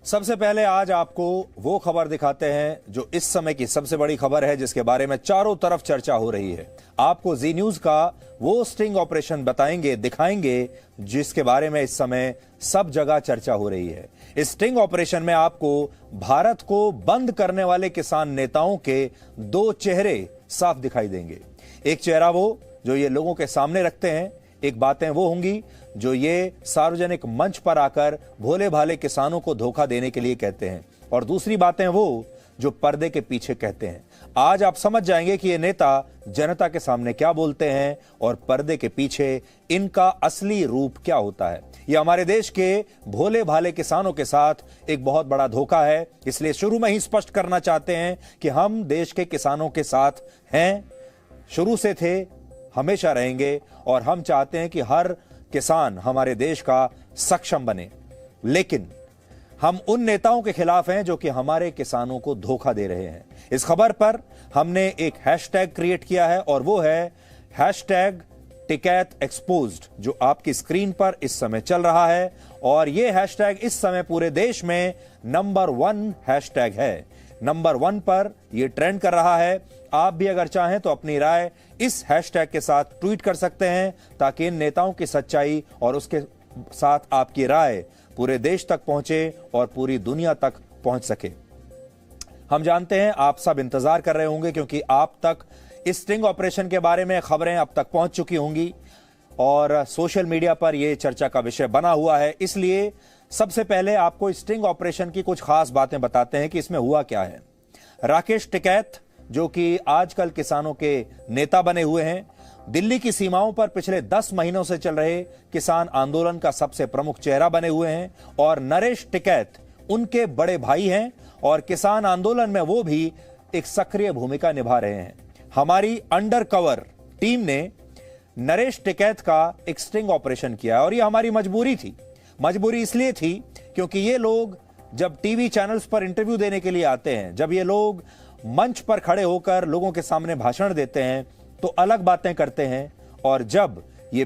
सबसे पहले आज आपको वो खबर दिखाते हैं जो इस समय की सबसे बड़ी खबर है, जिसके बारे में चारों तरफ चर्चा हो रही है। आपको जी न्यूज का वो स्टिंग ऑपरेशन बताएंगे, दिखाएंगे, जिसके बारे में इस समय सब जगह चर्चा हो रही है। इस स्टिंग ऑपरेशन में आपको भारत को बंद करने वाले किसान नेताओं के दो चेहरे साफ दिखाई देंगे। एक चेहरा वो जो ये लोगों के सामने रखते हैं, एक बातें वो होंगी जो ये सार्वजनिक मंच पर आकर भोले भाले किसानों को धोखा देने के लिए कहते हैं, और दूसरी बातें वो जो पर्दे के पीछे कहते हैं। आज आप समझ जाएंगे कि ये नेता जनता के सामने क्या बोलते हैं और पर्दे के पीछे इनका असली रूप क्या होता है। ये हमारे देश के भोले भाले किसानों के साथ एक बहुत बड़ा धोखा है। इसलिए शुरू में ही स्पष्ट करना चाहते हैं कि हम देश के किसानों के साथ हैं, शुरू से थे, हमेशा रहेंगे, और हम चाहते हैं कि हर किसान हमारे देश का सक्षम बने। लेकिन हम उन नेताओं के खिलाफ हैं जो कि हमारे किसानों को धोखा दे रहे हैं। इस खबर पर हमने एक हैशटैग क्रिएट किया है और वो है हैशटैग टिकैत एक्सपोज्ड, जो आपकी स्क्रीन पर इस समय चल रहा है। और यह हैशटैग इस समय पूरे देश में नंबर 1 हैशटैग है। नंबर 1 पर यह ट्रेंड कर रहा है। आप भी अगर चाहें तो अपनी राय इस हैशटैग के साथ ट्वीट कर सकते हैं, ताकि इन नेताओं की सच्चाई और उसके साथ आपकी राय पूरे देश तक पहुंचे और पूरी दुनिया तक पहुंच सके। हम जानते हैं आप सब इंतजार कर रहे होंगे, क्योंकि आप तक इस स्टिंग ऑपरेशन के बारे में खबरें अब तक पहुंच चुकी होंगी और सोशल मीडिया पर यह चर्चा का विषय बना हुआ है। इसलिए सबसे पहले आपको इस स्टिंग ऑपरेशन की कुछ खास बातें बताते हैं कि इसमें हुआ क्या है। राकेश टिकैत, जो कि आजकल किसानों के नेता बने हुए हैं, दिल्ली की सीमाओं पर पिछले 10 महीनों से चल रहे किसान आंदोलन का सबसे प्रमुख चेहरा बने हुए हैं, और नरेश टिकैत उनके बड़े भाई हैं और किसान आंदोलन में वो भी एक सक्रिय भूमिका निभा रहे हैं। हमारी अंडर कवर टीम ने नरेश टिकैत का एक स्टिंग ऑपरेशन किया, और यह हमारी मजबूरी थी। मजबूरी इसलिए थी क्योंकि ये लोग जब टीवी चैनल्स पर इंटरव्यू देने के लिए आते हैं, जब ये लोग मंच पर खड़े होकर लोगों के सामने भाषण देते हैं तो अलग बातें करते हैं, और जब ये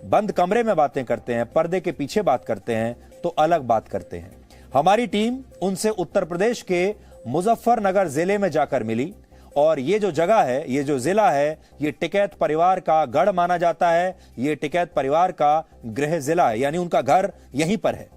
बंद कमरे में बातें करते हैं, पर्दे के पीछे बात करते हैं, तो अलग बात करते हैं। हमारी टीम उनसे उत्तर प्रदेश के मुजफ्फरनगर जिले में जाकर मिली, और ये जो जगह है, ये जो जिला है, ये टिकैत परिवार का गढ़ माना जाता है। ये टिकैत परिवार का गृह जिला है, यानी उनका घर यहीं पर है।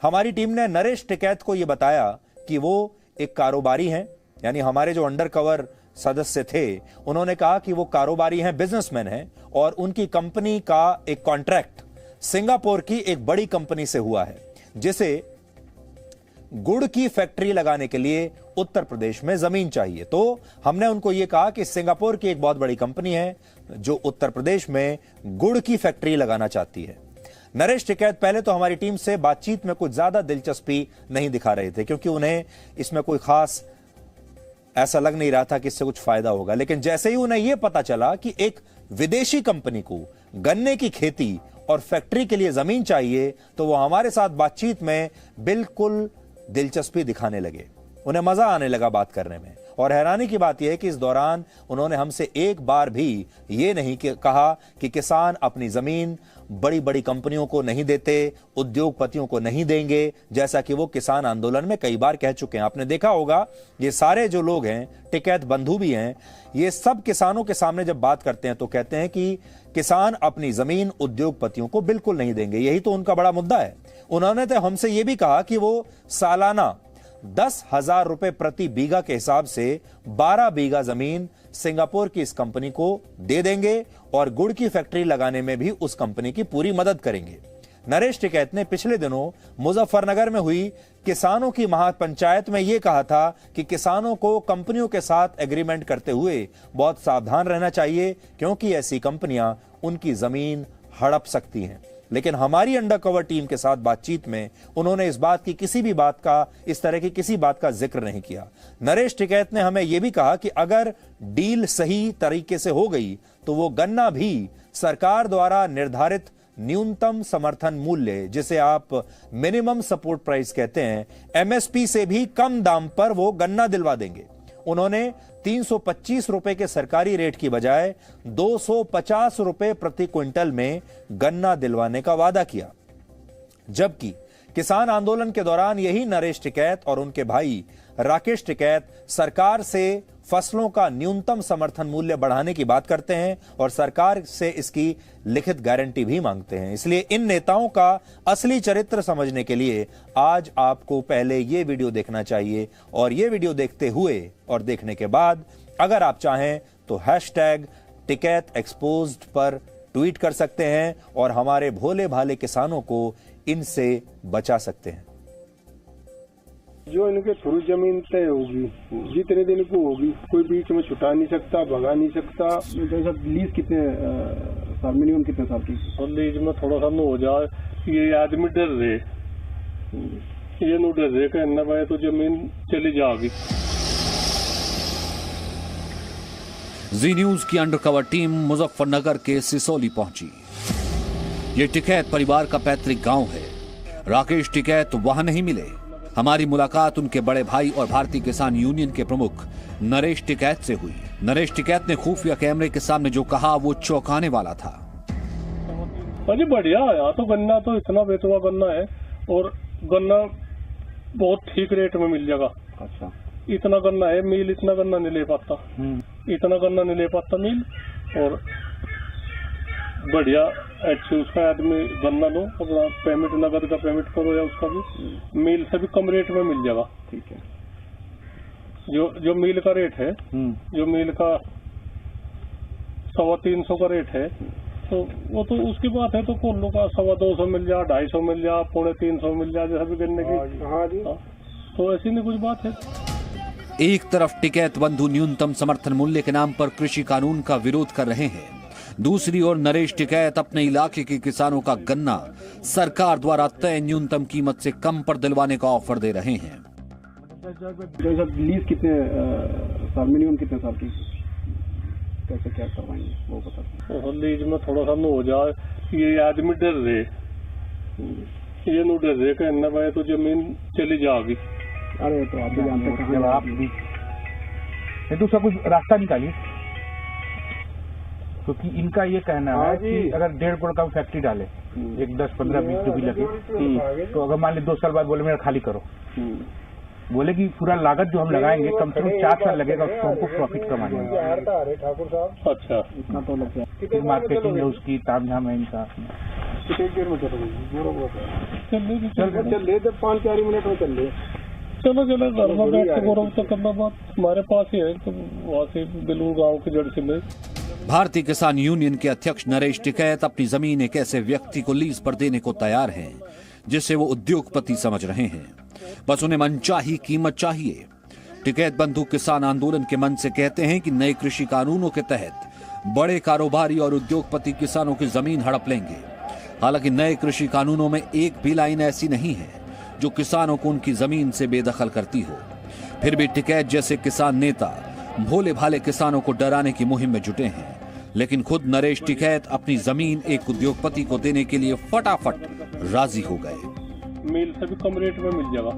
हमारी टीम ने नरेश टिकैत को यह बताया कि वो एक कारोबारी हैं, यानी हमारे जो अंडर कवर सदस्य थे उन्होंने कहा कि वो कारोबारी हैं, बिजनेसमैन हैं, और उनकी कंपनी का एक कॉन्ट्रैक्ट सिंगापुर की एक बड़ी कंपनी से हुआ है, जिसे गुड़ की फैक्ट्री लगाने के लिए उत्तर प्रदेश में जमीन चाहिए। तो हमने उनको यह कहा कि सिंगापुर की एक बहुत बड़ी कंपनी है जो उत्तर प्रदेश में गुड़ की फैक्ट्री लगाना चाहती है। नरेश टिकैत पहले तो हमारी टीम से बातचीत में कुछ ज्यादा दिलचस्पी नहीं दिखा रहे थे, क्योंकि उन्हें इसमें कोई खास ऐसा लग नहीं रहा था कि इससे कुछ फायदा होगा। लेकिन जैसे ही उन्हें यह पता चला कि एक विदेशी कंपनी को गन्ने की खेती और फैक्ट्री के लिए जमीन चाहिए, तो वो हमारे साथ बातचीत में बिल्कुल दिलचस्पी दिखाने लगे। उन्हें मजा आने लगा बात करने में। और हैरानी की बात यह है कि इस दौरान उन्होंने हमसे एक बार भी ये नहीं कहा कि किसान अपनी जमीन बड़ी बड़ी कंपनियों को नहीं देते, उद्योगपतियों को नहीं देंगे, जैसा कि वो किसान आंदोलन में कई बार कह चुके हैं। आपने देखा होगा ये सारे जो लोग हैं, टिकैत बंधु भी हैं, ये सब किसानों के सामने जब बात करते हैं तो कहते हैं कि किसान अपनी जमीन उद्योगपतियों को बिल्कुल नहीं देंगे। यही तो उनका बड़ा मुद्दा है। उन्होंने तो हमसे यह भी कहा कि वो सालाना 10,000 रुपए प्रति बीघा के हिसाब से 12 बीघा जमीन सिंगापुर की इस कंपनी को दे देंगे, और गुड़ की फैक्ट्री लगाने में भी उस कंपनी की पूरी मदद करेंगे। नरेश टिकैत ने पिछले दिनों मुजफ्फरनगर में हुई किसानों की महापंचायत में यह कहा था कि किसानों को कंपनियों के साथ एग्रीमेंट करते हुए बहुत सावधान रहना चाहिए, क्योंकि ऐसी कंपनियां उनकी जमीन हड़प सकती हैं। लेकिन हमारी अंडरकवर टीम के साथ बातचीत में उन्होंने इस तरह की किसी बात का जिक्र नहीं किया। नरेश टिकैत ने हमें यह भी कहा कि अगर डील सही तरीके से हो गई तो वो गन्ना भी सरकार द्वारा निर्धारित न्यूनतम समर्थन मूल्य, जिसे आप मिनिमम सपोर्ट प्राइस कहते हैं, एमएसपी से भी कम दाम पर वो गन्ना दिलवा देंगे। उन्होंने 325 रुपए के सरकारी रेट की बजाय 250 रुपए प्रति क्विंटल में गन्ना दिलवाने का वादा किया, जबकि किसान आंदोलन के दौरान यही नरेश टिकैत और उनके भाई राकेश टिकैत सरकार से फसलों का न्यूनतम समर्थन मूल्य बढ़ाने की बात करते हैं और सरकार से इसकी लिखित गारंटी भी मांगते हैं। इसलिए इन नेताओं का असली चरित्र समझने के लिए आज आपको पहले ये वीडियो देखना चाहिए और ये वीडियो देखते हुए और देखने के बाद अगर आप चाहें तो #टिकैत एक्सपोज्ड पर ट्वीट कर सकते हैं और हमारे भोले भाले किसानों को इनसे बचा सकते हैं। जो इनके थ्रू जमीन तय होगी, जितने दिन को होगी, कोई बीच में छुटा नहीं सकता, भगा नहीं सकता। जैसा लीज कितने साल, मिनिमम कितने साल की? और लीज में थोड़ा सा हो जाए, ये आदमी डर रहे, ये नो डर रहे कहना पाए तो जमीन चली जाएगी। जी न्यूज की अंडरकवर टीम मुजफ्फरनगर के सिसोली पहुंची। ये टिकैत परिवार का पैतृक गांव है। राकेश टिकैत वहां नहीं मिले। हमारी मुलाकात उनके बड़े भाई और भारतीय किसान यूनियन के प्रमुख नरेश टिकैत से हुई। नरेश टिकैत ने खुफिया कैमरे के सामने जो कहा वो चौंकाने वाला था। अरे बढ़िया, यहाँ तो गन्ना तो इतना बेचवा गन्ना है और गन्ना बहुत ठीक रेट में मिल जाएगा। अच्छा, इतना गन्ना है, मिल इतना गन्ना नहीं ले पाता, इतना गन्ना नहीं ले पाता मिल। और बढ़िया अच्छी उसका आदमी गन्ना लो, अपना पेमेंट नगद का पेमेंट करो या उसका भी मिल से भी कम रेट में मिल जाएगा। ठीक है, जो मिल का रेट है, जो मिल का 350 का रेट है, तो वो तो उसकी बात है। तो कोल्लू का 250 मिल जाए, 250 मिल जाए, 350 मिल जाए, जैसा भी गन्ने की। तो ऐसी नहीं कुछ बात है। एक तरफ टिकैत बंधु न्यूनतम समर्थन मूल्य के नाम पर कृषि कानून का विरोध कर रहे हैं, दूसरी ओर नरेश टिकैत अपने इलाके के किसानों का गन्ना सरकार द्वारा तय न्यूनतम कीमत से कम पर दिलवाने का ऑफर दे रहे हैं। लीज कितने साल, मिनिमम कितने साल की, कैसे क्या करवाएंगे वो बता। लीज में थोड़ा सा हो जाए, ये आदमी डर रहे, ये नो डर रहे कहना पाए तो जमीन चली जाएगी। अरे तो आप भी जानते हैं, जब आप भी तो उसका कुछ रास्ता निकालिए, क्योंकि इनका ये कहना है कि अगर 1.5 करोड़ का फैक्ट्री डाले, एक 10, 15, 20 जो भी लगे, तो अगर मान ली 2 साल बाद बोले मेरा खाली करो, बोले कि पूरा लागत जो हम लगाएंगे कम से कम 4 साल लगेगा उसको हमको प्रॉफिट कमाने में। ठाकुर साहब, अच्छा, इतना तो लग जाए। फिर मार्केटिंग है उसकी, तामझाम है इनका। चल 5-4 मिनट में चल रहे। चलो घर में बैठ के गौरव तो करना, बात हमारे पास ही है, तो वहाँ से बिलूर गाँव की जड़ से ले। भारतीय किसान यूनियन के अध्यक्ष नरेश टिकैत अपनी जमीन एक ऐसे व्यक्ति को लीज पर देने को तैयार हैं जिसे वो उद्योगपति समझ रहे हैं। बस उन्हें मनचाही कीमत चाहिए। टिकैत बंधु किसान आंदोलन के मन से कहते हैं कि नए कृषि कानूनों के तहत बड़े कारोबारी और उद्योगपति किसानों की जमीन हड़प लेंगे। हालांकि नए कृषि कानूनों में एक भी लाइन ऐसी नहीं है जो किसानों को उनकी जमीन से बेदखल करती हो। फिर भी टिकैत जैसे किसान नेता भोले भाले किसानों को डराने की मुहिम में जुटे हैं, लेकिन खुद नरेश टिकैत अपनी जमीन एक उद्योगपति को देने के लिए फटाफट राजी हो गए। मिल से भी कम रेट में मिल जाएगा।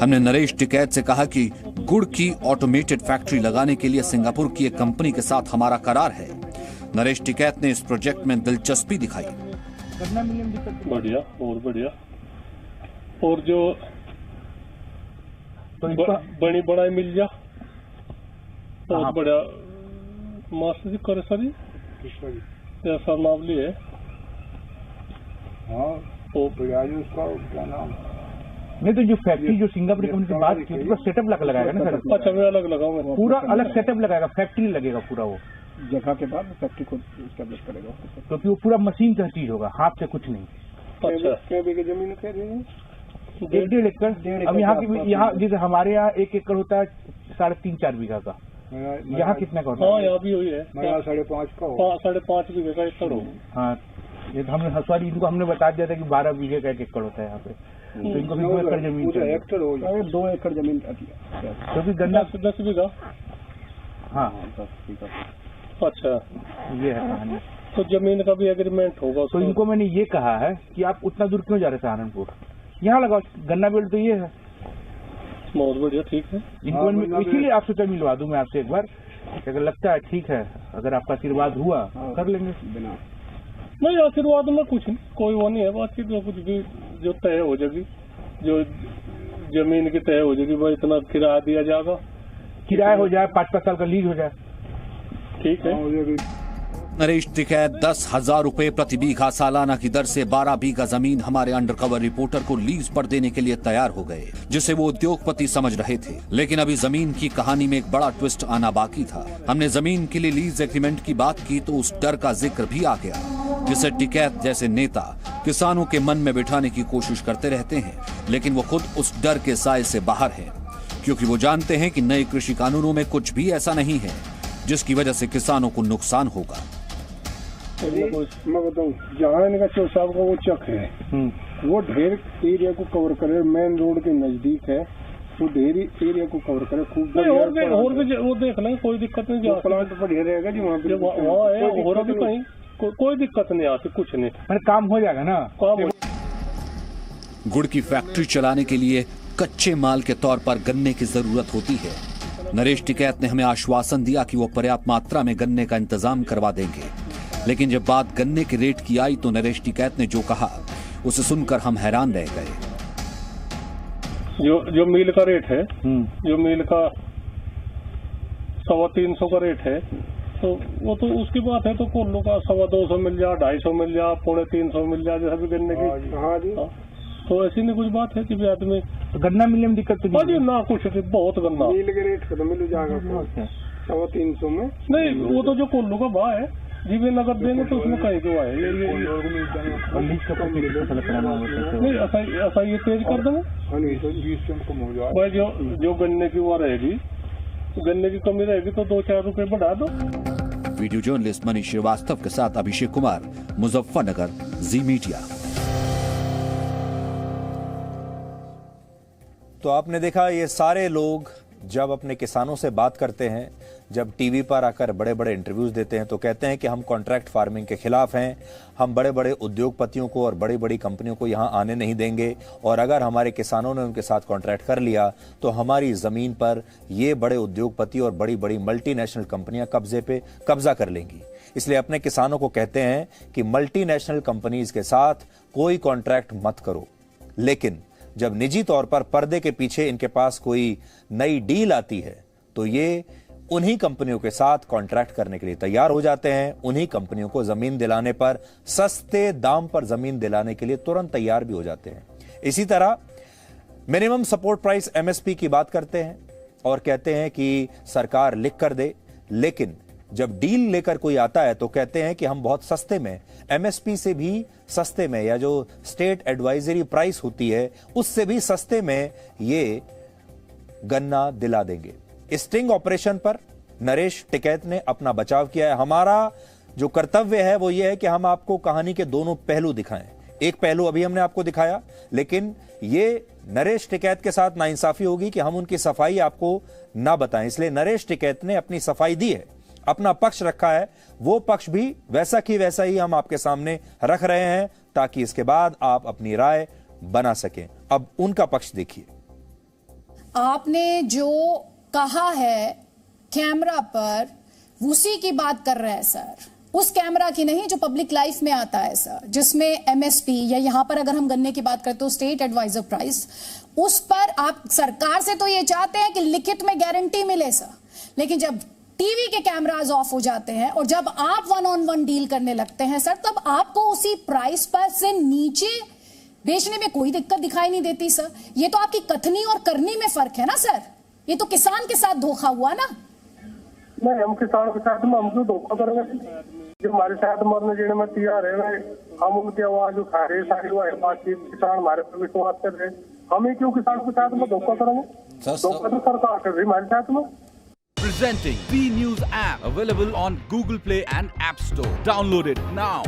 हमने नरेश टिकैत से कहा कि गुड़ की ऑटोमेटेड फैक्ट्री लगाने के लिए सिंगापुर की एक कंपनी के साथ हमारा करार है। नरेश टिकैत ने इस प्रोजेक्ट में दिलचस्पी दिखाई। बढ़िया, और बढ़िया, और जो तो बड़ी बड़ा मिल जा, बहुत बढ़िया। मास्टर जी करे सर ऐसा मामली है। हाँ, तो उसका क्या नाम नहीं, तो जो फैक्ट्री जो सिंगापुर कंपनी से बात की उसका सेटअप लगाएगा ना सर? अच्छा, मैं अलग लगाऊंगा, पूरा अलग सेटअप लगाएगा, फैक्ट्री लगेगा पूरा, वो जगह के बाद फैक्ट्री को एस्टेब्लिश करेगा, क्योंकि वो पूरा मशीन का चीज होगा, हाथ से कुछ नहीं। अच्छा, क्या बीघे जमीन कह रही है? 1.5 एकड़। अब यहाँ जैसे हमारे यहाँ 1 एकड़ होता है 3.5-4 बीघा का, यहाँ कितने का होता है? हाँ, यहाँ भी हुई है 5.5 का, 5.5 बीघे का एकड़ हो। हाँ, ये तो हमने सॉरी इनको हमने बता दिया था कि 12 बीघे का 1 एकड़ होता है यहाँ पे, तो इनको भी 2 एकड़ जमीन हेक्टर हो जाए, 2 एकड़ जमीन क्योंकि गन्ना 10 बीघा। हाँ, 10 बीघा। अच्छा, ये है कहानी। तो जमीन का भी एग्रीमेंट होगा। तो इनको मैंने ये कहा है कि आप उतना दूर क्यों जा रहे सहारनपुर, यहाँ लगाओ गन्ना बेल्ट, तो ये है बहुत बढ़िया, ठीक है। इनको इसीलिए आपसे तय मिलवा दूं मैं आपसे एक बार, अगर लगता है ठीक है, अगर आपका आशीर्वाद हुआ कर लेंगे। नहीं, आशीर्वाद में कुछ नहीं, कोई वो नहीं है बातचीत में, कुछ भी जो तय हो जाएगी, जो जमीन की तय हो जाएगी, भाई इतना किराया दिया जाएगा, किराया हो जाए, 5-5 साल का लीज हो जाए, ठीक है। नरेश टिकैत 10,000 रुपए प्रति बीघा सालाना की दर से 12 बीघा जमीन हमारे अंडरकवर रिपोर्टर को लीज पर देने के लिए तैयार हो गए, जिसे वो उद्योगपति समझ रहे थे। लेकिन अभी जमीन की कहानी में एक बड़ा ट्विस्ट आना बाकी था। हमने जमीन के लिए लीज एग्रीमेंट की बात की तो उस डर का जिक्र भी आ गया, जिसे टिकैत जैसे नेता किसानों के मन में बिठाने की कोशिश करते रहते हैं। लेकिन वो खुद उस डर के साए से बाहर है, क्योंकि वो जानते हैं कि नए कृषि कानूनों में कुछ भी ऐसा नहीं है जिसकी वजह से किसानों को नुकसान होगा। मैं बताऊँ, जहाँ इनका चौसाब का वो चक है, वो ढेर एरिया को कवर करे, मेन रोड के नजदीक है, वो ढेर एरिया को कवर करे खूब। और भी वो देख लेंगे, कोई दिक्कत नहीं। प्लांट बढ़िया रहेगा जी वहाँ पे, वहाँ है और भी कहीं कोई दिक्कत नहीं आती, कुछ नहीं, काम हो जाएगा ना। गुड़ की फैक्ट्री चलाने के लिए कच्चे माल के तौर पर गन्ने की जरूरत होती है। नरेश टिकैत ने हमें आश्वासन दिया कि वो पर्याप्त मात्रा में गन्ने का इंतजाम करवा देंगे, लेकिन जब बात गन्ने के रेट की आई तो नरेश टिकैत ने जो कहा उसे सुनकर हम हैरान रह गए। जो मिल का रेट है, जो मिल का 350 का रेट है, तो वो तो उसकी बात है। तो कोल्लू का 250 मिल जाए, 250 मिल जाए, 350 मिल जाए, जैसा भी गन्ने की। हाँ जी, तो ऐसी नहीं कुछ बात है कि भी आदमी तो गन्ना मिलने में दिक्कत तो नहीं ना, कुछ नहीं, बहुत गन्ना मिल के रेट खत्म मिल जाएगा 350 में। नहीं, वो तो जो कोल्लू का भाव है, जी वे नगद देंगे तो उसमें कहीं क्यों आए। नहीं, ऐसा ये तेज कर देंगे भाई। जो गन्ने की वो रहेगी, गन्ने की कमी रहेगी तो 2-4 रुपए बढ़ा दो। वीडियो जर्नलिस्ट मनीष श्रीवास्तव के साथ अभिषेक कुमार, मुजफ्फरनगर, जी मीडिया। तो आपने देखा, ये सारे लोग जब अपने किसानों से बात करते हैं, जब टीवी पर आकर बड़े बड़े इंटरव्यूज देते हैं, तो कहते हैं कि हम कॉन्ट्रैक्ट फार्मिंग के खिलाफ हैं, हम बड़े बड़े उद्योगपतियों को और बड़ी बड़ी कंपनियों को यहाँ आने नहीं देंगे, और अगर हमारे किसानों ने उनके साथ कॉन्ट्रैक्ट कर लिया तो हमारी ज़मीन पर ये बड़े उद्योगपति और बड़ी बड़ी मल्टीनेशनल कंपनियां कब्जा कर लेंगी। इसलिए अपने किसानों को कहते हैं कि मल्टीनेशनल कंपनीज के साथ कोई कॉन्ट्रैक्ट मत करो। लेकिन जब निजी तौर पर पर्दे के पीछे इनके पास कोई नई डील आती है तो ये उन्हीं कंपनियों के साथ कॉन्ट्रैक्ट करने के लिए तैयार हो जाते हैं। उन्हीं कंपनियों को जमीन दिलाने पर, सस्ते दाम पर जमीन दिलाने के लिए तुरंत तैयार भी हो जाते हैं। इसी तरह मिनिमम सपोर्ट प्राइस MSP की बात करते हैं और कहते हैं कि सरकार लिख कर दे, लेकिन जब डील लेकर कोई आता है तो कहते हैं कि हम बहुत सस्ते में, MSP से भी सस्ते में, या जो स्टेट एडवाइजरी प्राइस होती है उससे भी सस्ते में ये गन्ना दिला देंगे। स्टिंग ऑपरेशन पर नरेश टिकैत ने अपना बचाव किया है। हमारा जो कर्तव्य है वो ये है कि हम आपको कहानी के दोनों पहलू दिखाएं। एक पहलू अभी हमने आपको दिखाया, लेकिन ये नरेश टिकैत के साथ नाइंसाफी होगी कि हम उनकी सफाई आपको ना बताएं। इसलिए नरेश टिकैत ने अपनी सफाई दी है, अपना पक्ष रखा है, वो पक्ष भी वैसा की वैसा ही हम आपके सामने रख रहे हैं ताकि इसके बाद आप अपनी राय बना सकें। अब उनका पक्ष देखिए। आपने जो कहा है कैमरा पर, उसी की बात कर रहे हैं सर, उस कैमरा की नहीं जो पब्लिक लाइफ में आता है सर, जिसमें MSP या यहां पर अगर हम गन्ने की बात करते हो स्टेट एडवाइजर प्राइस, उस पर आप सरकार से तो ये चाहते हैं कि लिखित में गारंटी मिले सर, लेकिन जब टीवी के कैमराज ऑफ हो जाते हैं और जब आप 1-on-1 डील करने लगते हैं सर, तब आपको उसी प्राइस पर से नीचे बेचने में कोई दिक्कत दिखाई नहीं देती सर। ये तो आपकी कथनी और करनी में फर्क है ना सर, ये तो किसान के साथ धोखा हुआ ना। नहीं, हम किसान के साथ में हम क्यों धोखा करेंगे? जो हमारे साथ मरने जीने में तैयार है, हम उनकी आवाज उठा रहे, सारी बातचीत, किसान हमारे पर विश्वास कर रहे, हम ही क्यों किसान के साथ में धोखा करेंगे? धोखा तो सरकार कर रही हमारे साथ में। Presenting B News app, available on Google Play and App Store. Download it now.